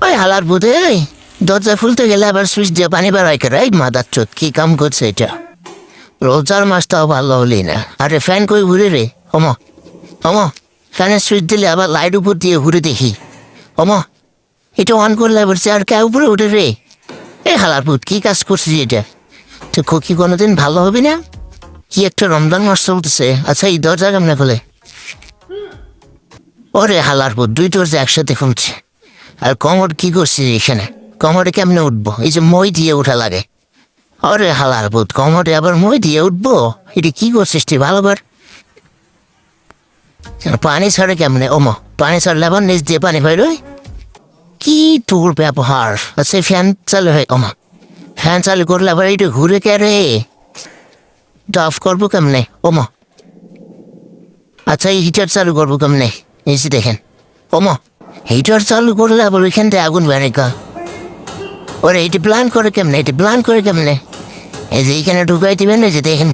ওই হালার বুধে দরজা খুলতে গেলে আবার সুইচ দিয়ে পানি বেরোয় করে এই মাদার চোদ কি কাম করছে এটা রোজার মাসটাও ভালো হলি না আরে ফ্যান কই ঘুরে রে অমো অমো ফ্যানের সুইচ দিলে আবার লাইট উপর দিয়ে ঘুরে দেখি অমো এটা অন করলে বলছে আর কে উপরে উঠে রে এই হালার বুধ কি কাজ করছিস এটা তুই খুকি কোনোদিন ভালো হবে না কি একটা রমজান মাস চলতেছে আচ্ছা এই দরজা কেমনে খোলে ওরে হালার বুধ দুই দরজা একসাথে খুলছে আর কোমর কি করছিস এখানে কোমরে কেমনে উঠবো এই যে মই দিয়ে উঠা লাগে আরে হালার বুধ কোমরে আবার মই দিয়ে উঠবো এটা কি করছিস তুই ভালো কর পানি ছাড়ে কেমনে ওমো পানি ছাড়লে আবার নিচ দিয়ে পানি বেরোয় কি তোর ব্যবহার আচ্ছা ফ্যান চালু হয় ওমা ফ্যান চালু করলে আবার এইটা ঘুরে কে রে অফ করবো কেমনে ওমো আচ্ছা এই হিটার চালু করবো কেমনে এই যে দেখেন ওমো হিটার চালু করলে আবার ওইখান থেকে আগুন বেড়ে গা ওরে এটি প্ল্যান করে কেমনে এটি প্ল্যান করে কেমনে এই যে এইখানে ঢুকাই দিবেন এই যে দেখেন